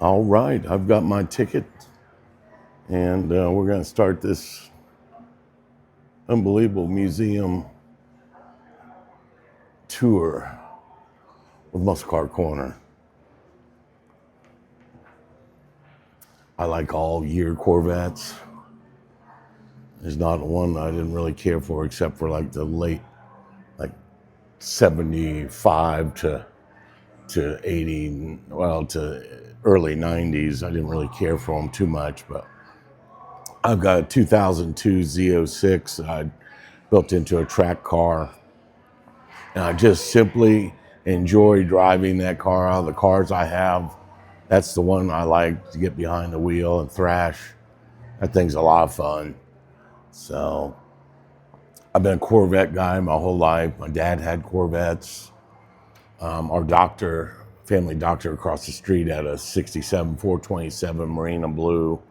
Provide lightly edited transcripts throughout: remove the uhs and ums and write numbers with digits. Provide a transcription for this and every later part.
All right, I've got my ticket, and we're going to start this unbelievable museum tour of Muscle Car Corner. I like all year Corvettes. There's not one I didn't really care for except for like the late, like 75 to 80, well, to early 90s. I didn't really care for them too much, but I've got a 2002 Z06 that I built into a track car. And I just simply enjoy driving that car. Out of the cars I have, that's the one I like to get behind the wheel and thrash. That thing's a lot of fun. So I've been a Corvette guy my whole life. My dad had Corvettes. Our family doctor across the street had a 67 427 Marina Blue,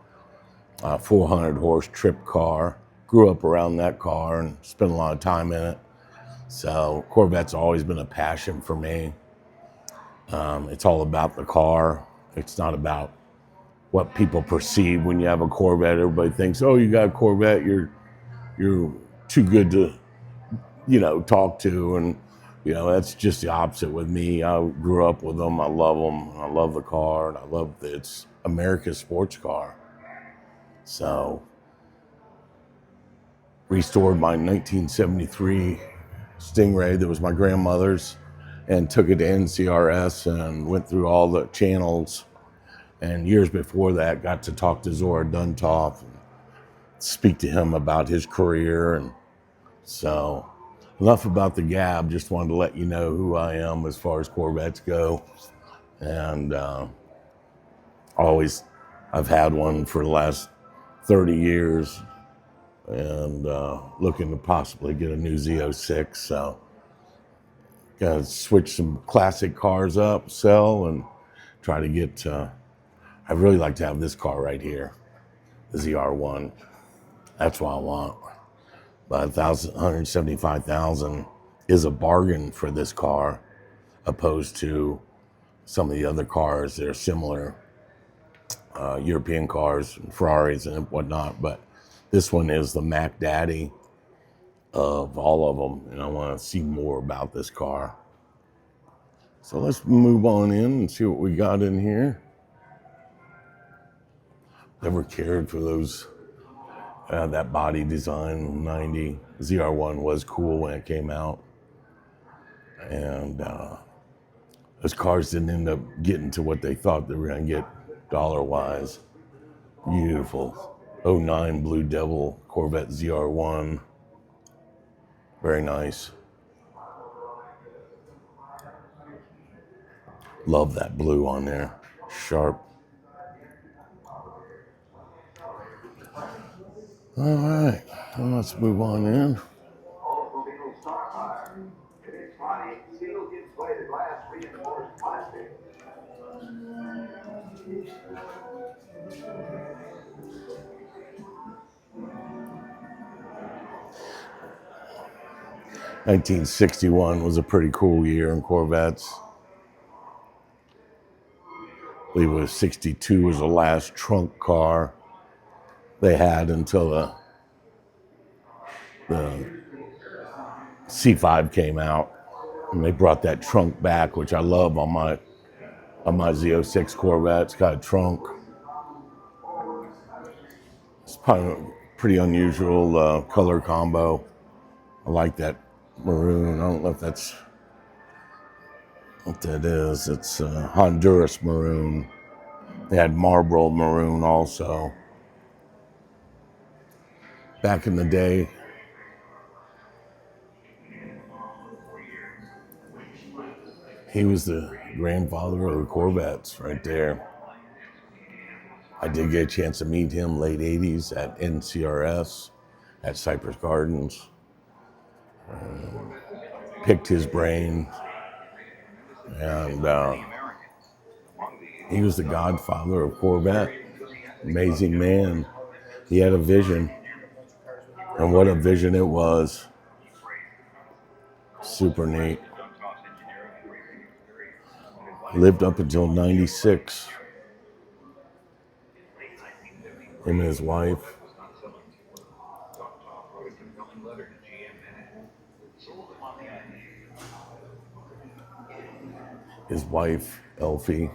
400 horse trip car. Grew up around that car and spent a lot of time in it. So Corvette's always been a passion for me. It's all about the car. It's not about what people perceive when you have a Corvette. Everybody thinks, oh, you got a Corvette, you're too good to, talk to. And, that's just the opposite with me. I grew up with them. I love them. I love the car. And I love that it's America's sports car. So restored my 1973 Stingray that was my grandmother's and took it to NCRS and went through all the channels. And years before that, got to talk to Zora Duntov and speak to him about his career. And so enough about the gab. Just wanted to let you know who I am as far as Corvettes go. And I've had one for the last 30 years and looking to possibly get a new Z06. So gotta switch some classic cars up, sell, and try to get, I'd really like to have this car right here, the ZR1. That's what I want. But 175,000 is a bargain for this car, opposed to some of the other cars that are similar, European cars, Ferraris and whatnot. But this one is the Mac Daddy of all of them, and I want to see more about this car. So let's move on in and see what we got in here. Never cared for those. That body design 90 ZR1 was cool when it came out, and those cars didn't end up getting to what they thought they were going to get dollar wise. Beautiful '09 Blue Devil Corvette ZR1, very nice. Love that blue on there, sharp. All right, well, let's move on in. 1961 was a pretty cool year in Corvettes. I believe it was 62 was the last trunk car they had until the C5 came out, and they brought that trunk back, which I love on my Z06 Corvette. It's got a trunk. It's probably a pretty unusual color combo. I like that maroon. I don't know if that's what that is. It's Honduras maroon. They had Marlboro maroon also. Back in the day, he was the grandfather of the Corvettes right there. I did get a chance to meet him late 80s at NCRS at Cypress Gardens. Picked his brain, and he was the godfather of Corvette. Amazing man. He had a vision, and what a vision it was. Super neat. Lived up until 96. Him and his wife. His wife, Elfie,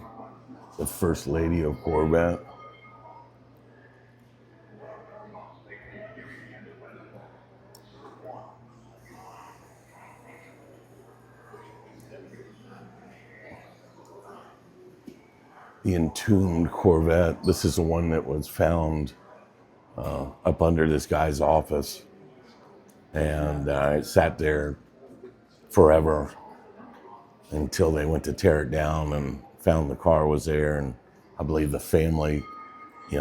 the first lady of Corvette. The entombed Corvette. This is the one that was found up under this guy's office. And it sat there forever until they went to tear it down and found the car was there. And I believe the family,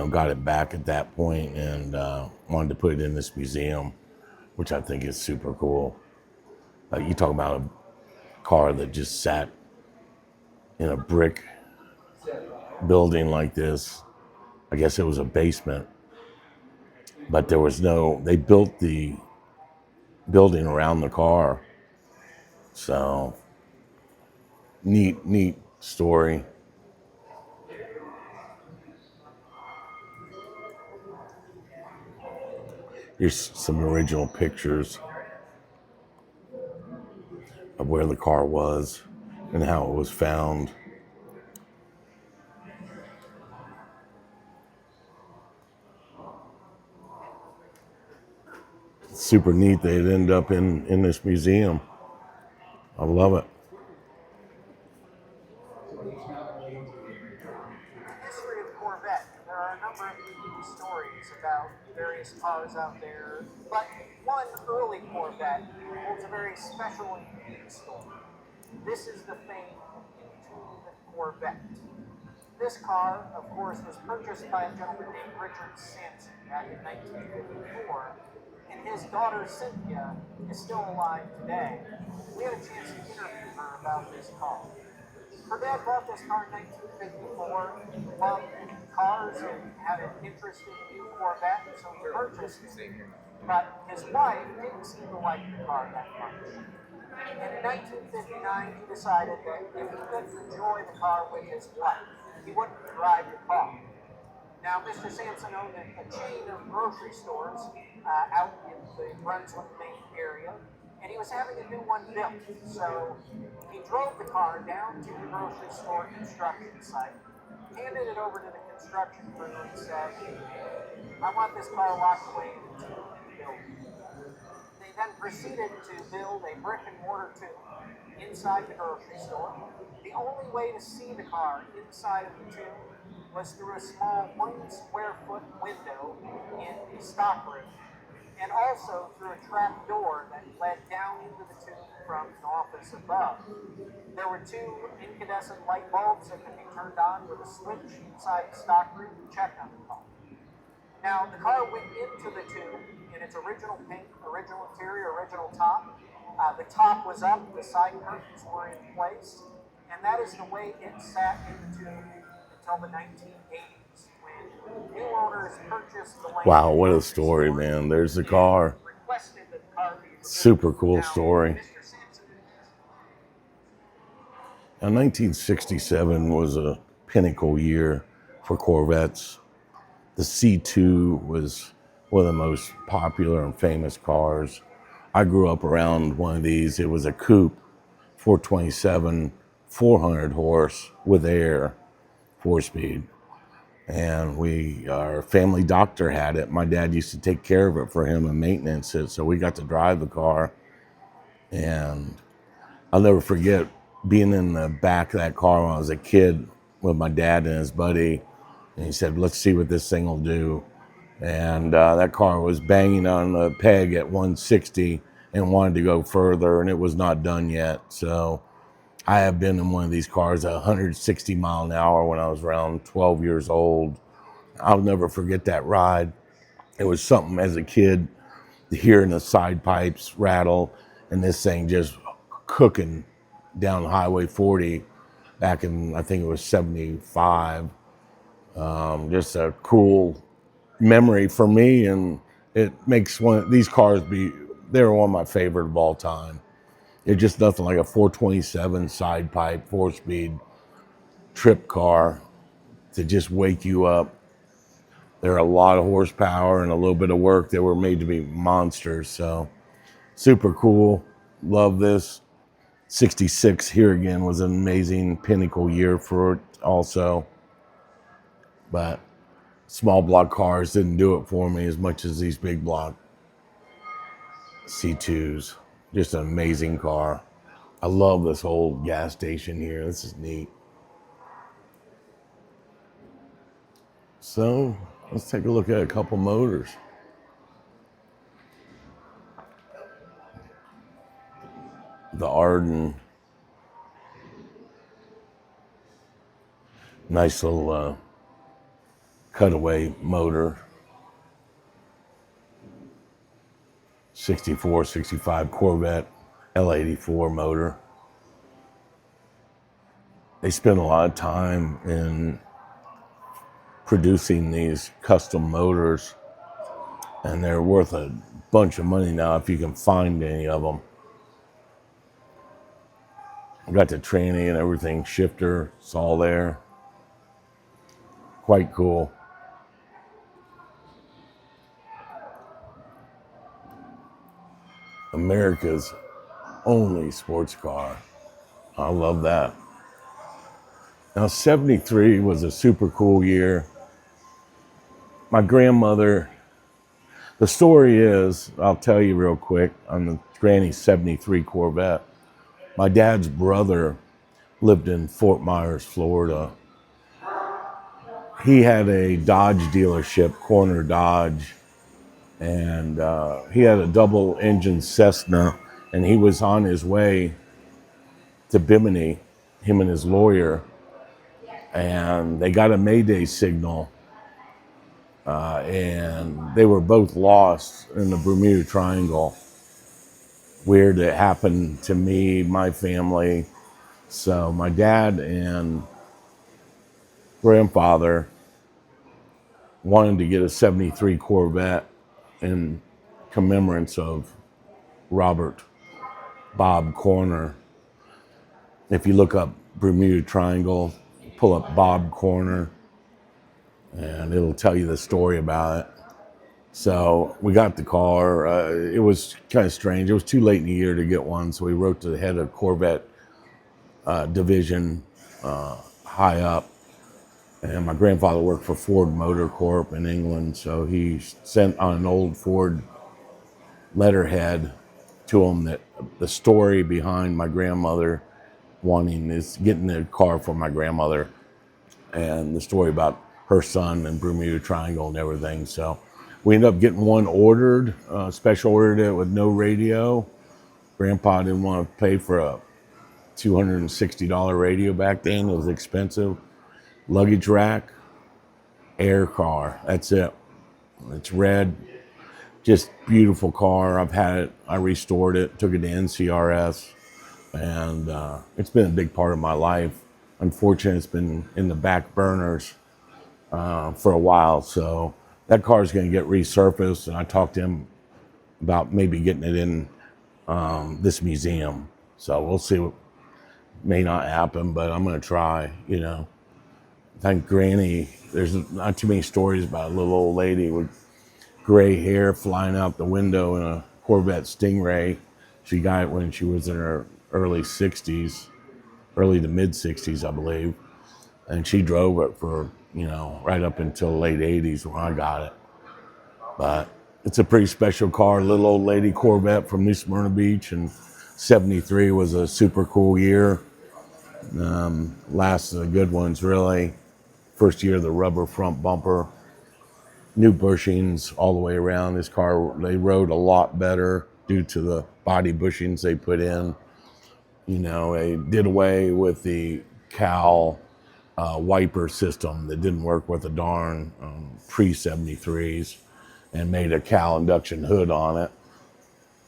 got it back at that point and wanted to put it in this museum, which I think is super cool. You talk about a car that just sat in a brick building like this. I guess it was a basement, but they built the building around the car. So neat story. Here's some original pictures of where the car was and how it was found. It's super neat that it ended up in this museum. I love it. History of Corvette. There are a number of unique stories about various cars out there, but one early Corvette holds a very special and unique story. This is the famed entombed Corvette. This car, of course, was purchased by a gentleman named Richard Sampson back in 1954, and his daughter Cynthia is still alive today. We had a chance to interview her about this car. Her dad bought this car in 1954, loved cars and had an interest in the new Corvette, so he purchased it. But his wife didn't seem to like the car that much. And in 1959, he decided that if he couldn't enjoy the car with his wife, he wouldn't drive the car. Now, Mr. Sampson owned a chain of grocery stores out in the Brunswick, Maine area, and he was having a new one built. So he drove the car down to the grocery store construction site, handed it over to the construction crew, and said, I want this car locked away into the building. They then proceeded to build a brick and mortar tomb inside the grocery store. The only way to see the car inside of the tomb was through a small 1 square foot window in the stockroom, and also through a trap door that led down into the tomb from an office above. There were 2 incandescent light bulbs that could be turned on with a switch inside the stockroom to check on the car. Now, the car went into the tomb in its original paint, original interior, original top. The top was up, the side curtains were in place, and that is the way it sat in the tomb until the 1980s, when new owners purchased the land. Wow, what a story, man. There's the car. Super cool story. Now, 1967 was a pinnacle year for Corvettes. The C2 was one of the most popular and famous cars. I grew up around one of these. It was a coupe, 427, 400 horse with air, 4-speed. And our family doctor had it. My dad used to take care of it for him and maintenance it. So we got to drive the car. And I'll never forget being in the back of that car when I was a kid with my dad and his buddy. And he said, let's see what this thing will do. And that car was banging on the peg at 160 and wanted to go further, and it was not done yet. So I have been in one of these cars at 160 mile an hour when I was around 12 years old. I'll never forget that ride. It was something as a kid, hearing the side pipes rattle and this thing just cooking down Highway 40 back in, I think it was 75. Just a cool memory for me, and it makes these cars they're one of my favorite of all time. It's just nothing like a 427 side pipe, 4-speed trip car to just wake you up They're a lot of horsepower and a little bit of work. They were made to be monsters. So super cool. Love this. 66 here again was an amazing pinnacle year for it also. But small block cars didn't do it for me as much as these big block C2s. Just an amazing car. I love this whole gas station here. This is neat. So let's take a look at a couple motors. The Arden. Nice little cutaway motor. 64, 65 Corvette L84 motor. They spend a lot of time in producing these custom motors, and they're worth a bunch of money now if you can find any of them. I got the tranny and everything, shifter, it's all there. Quite cool. America's only sports car. I love that. Now, 73 was a super cool year. My grandmother, the story is, I'll tell you real quick, on the Granny's 73 Corvette, my dad's brother lived in Fort Myers, Florida. He had a Dodge dealership, Corner Dodge, and he had a double engine Cessna, and he was on his way to Bimini, him and his lawyer, and they got a Mayday signal, and they were both lost in the Bermuda Triangle. Weird, it happened to me, my family. So my dad and grandfather wanted to get a 73 Corvette in commemorance of Robert Bob Corner. If you look up Bermuda Triangle, pull up Bob Corner, and it'll tell you the story about it. So we got the car. It was kind of strange. It was too late in the year to get one, so we wrote to the head of Corvette division high up. And my grandfather worked for Ford Motor Corp in England, so he sent on an old Ford letterhead to him that the story behind my grandmother wanting is getting a car for my grandmother, and the story about her son and Bermuda Triangle and everything. So we ended up getting one ordered, special ordered it with no radio. Grandpa didn't want to pay for a $260 radio back then. It was expensive. Luggage rack, air car. That's it. It's red. Just beautiful car. I've had it. I restored it, took it to NCRS, and it's been a big part of my life. Unfortunately, it's been in the back burners for a while. So that car is going to get resurfaced, and I talked to him about maybe getting it in this museum. So we'll see. What may not happen, but I'm going to try, you know. Thank Granny. There's not too many stories about a little old lady with gray hair flying out the window in a Corvette Stingray. She got it when she was in her early 60s, early to mid 60s, I believe. And she drove it for, you know, right up until late 80s when I got it. But it's a pretty special car, little old lady Corvette from New Smyrna Beach. And 73 was a super cool year. Last of the good ones, really. First year, the rubber front bumper, new bushings all the way around. This car, they rode a lot better due to the body bushings they put in. You know, they did away with the cowl wiper system that didn't work with the darn pre-73s and made a cowl induction hood on it.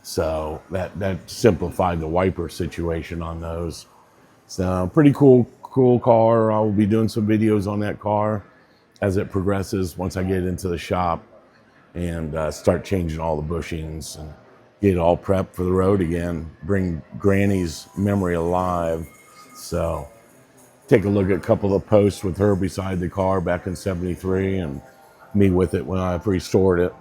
So that simplified the wiper situation on those. So pretty cool car. I will be doing some videos on that car as it progresses once I get into the shop and start changing all the bushings and get it all prepped for the road again. Bring Granny's memory alive. So take a look at a couple of posts with her beside the car back in 73 and me with it when I've restored it.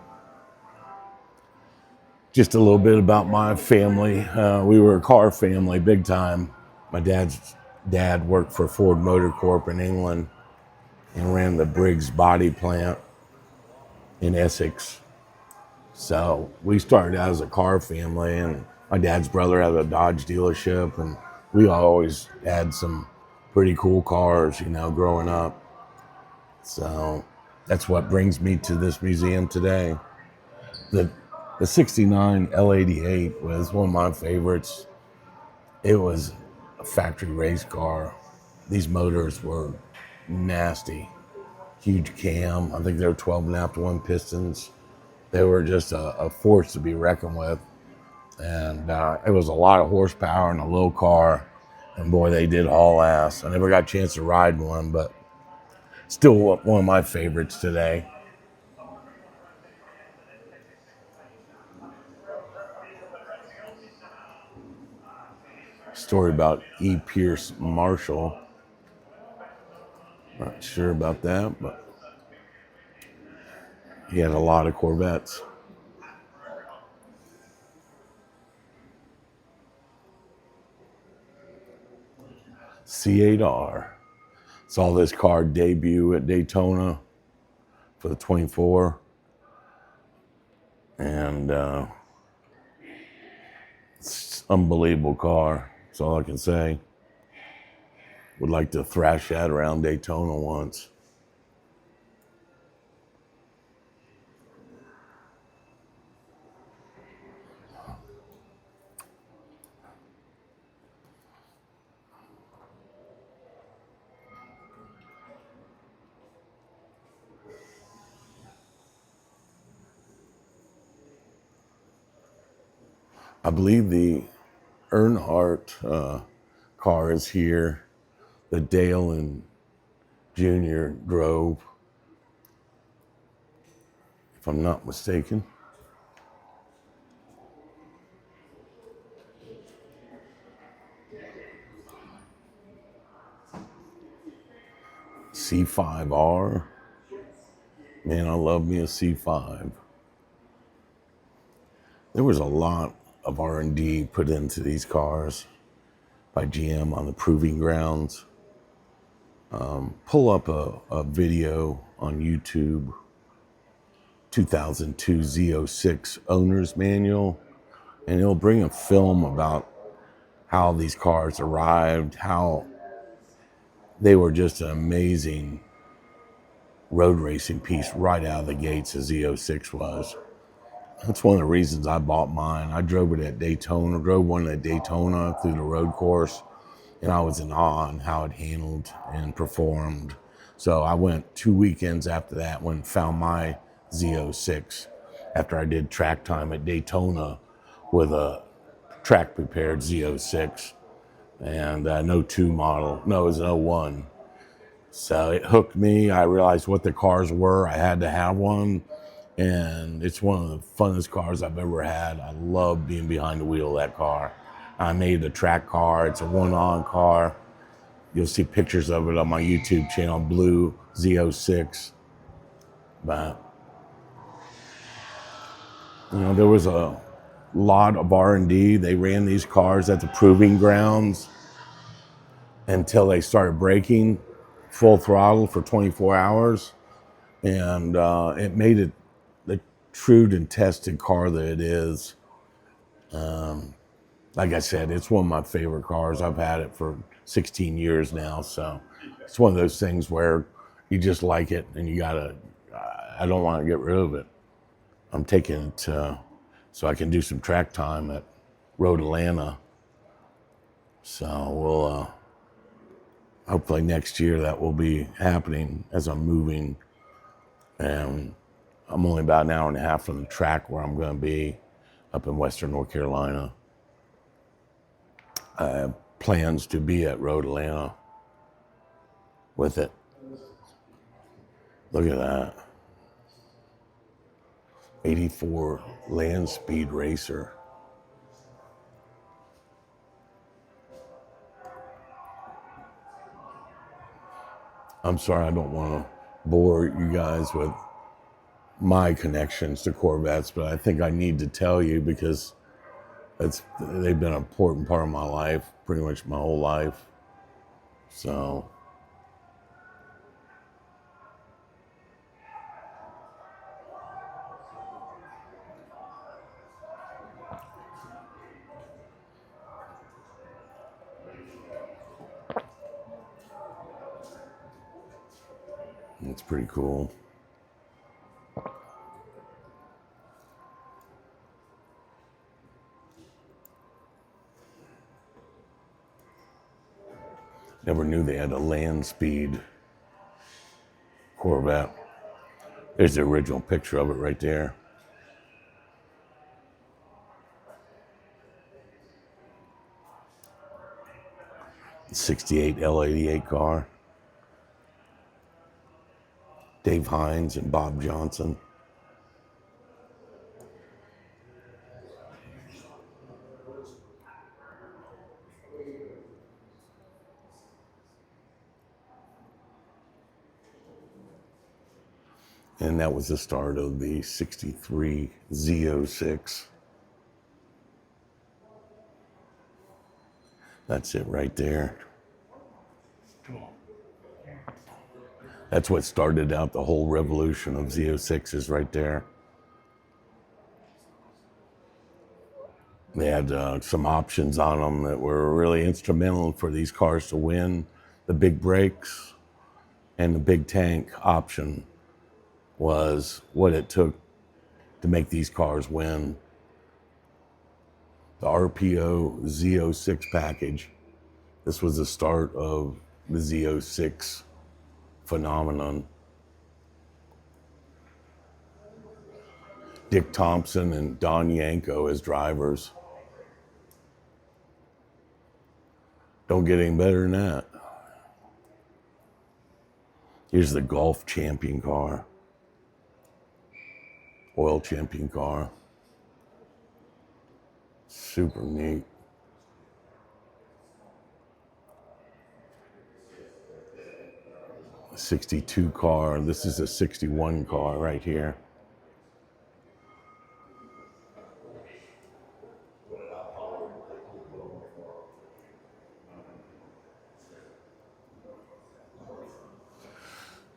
Just a little bit about my family. We were a car family, big time. My dad's dad worked for Ford Motor Corp in England and ran the Briggs body plant in Essex. So we started out as a car family, and my dad's brother had a Dodge dealership, and we always had some pretty cool cars, growing up. So that's what brings me to this museum today. The the 69 L88 was one of my favorites. It was a factory race car. These motors were nasty. Huge cam. I think they were 12 and a half to 1 pistons. They were just a force to be reckoned with. And it was a lot of horsepower in a little car. And boy, they did haul ass. I never got a chance to ride one, but still one of my favorites today. Story about E. Pierce Marshall. Not sure about that, but he had a lot of Corvettes. C8R. Saw this car debut at Daytona for the 24. And it's an unbelievable car. That's all I can say. Would like to thrash that around Daytona once. I believe the Earnhardt car is here. The Dale and Jr. drove, if I'm not mistaken. C5R. Man, I love me a C5. There was a lot of R&D put into these cars by GM on the proving grounds. Pull up a video on YouTube, 2002 Z06 owner's manual, and it'll bring a film about how these cars arrived, how they were just an amazing road racing piece right out of the gates, as Z06 was. That's one of the reasons I bought mine. I drove it at Daytona, drove one at Daytona through the road course, and I was in awe on how it handled and performed. So I went 2 weekends after that, went and found my Z06 after I did track time at Daytona with a track prepared Z06 and an 02 model. No, it was an 01. So it hooked me. I realized what the cars were. I had to have one. And it's one of the funnest cars I've ever had. I love being behind the wheel of that car. I made a track car. It's a one-on car. You'll see pictures of it on my YouTube channel, Blue Z06. But, there was a lot of R&D. They ran these cars at the proving grounds until they started braking full throttle for 24 hours. And it made it the true and tested car that it is. Like I said, it's one of my favorite cars. I've had it for 16 years now. So it's one of those things where you just like it and I don't want to get rid of it. I'm taking it so I can do some track time at Road Atlanta. So we'll hopefully next year that will be happening as I'm moving. And I'm only about an hour and a half from the track where I'm going to be up in Western North Carolina. I have plans to be at Road Atlanta with it. Look at that. 84 Land Speed Racer. I'm sorry, I don't want to bore you guys with my connections to Corvettes, but I think I need to tell you because they've been an important part of my life, pretty much my whole life. So it's pretty cool. Never knew they had a land speed Corvette. There's the original picture of it right there. '68 L88 car. Dave Hines and Bob Johnson. And that was the start of the '63 Z06. That's it right there. That's what started out the whole revolution of Z06s right there. They had some options on them that were really instrumental for these cars to win. The big brakes and the big tank option was what it took to make these cars win. The RPO Z06 package. This was the start of the Z06 phenomenon. Dick Thompson and Don Yanko as drivers. Don't get any better than that. Here's the Golf champion car. Oil champion car. Super neat. A '62 car. This is a '61 car right here.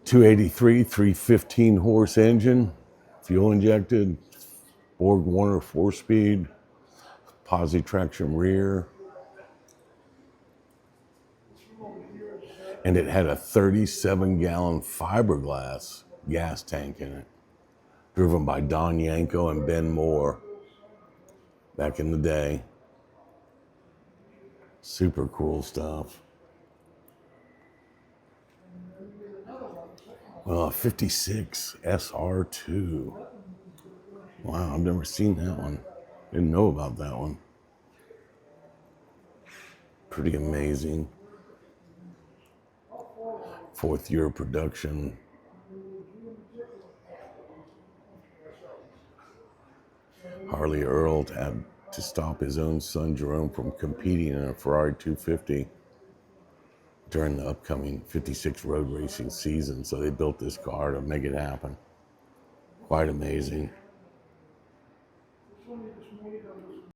.283, 315 horse engine, fuel injected, Borg Warner 4-speed, posi traction rear. And it had a 37-gallon fiberglass gas tank in it, driven by Don Yanko and Ben Moore back in the day. Super cool stuff. Well, 56 SR2. Wow, I've never seen that one. Didn't know about that one. Pretty amazing. 4th year of production. Harley Earl had to stop his own son Jerome from competing in a Ferrari 250 during the upcoming 56 road racing season. So they built this car to make it happen. Quite amazing.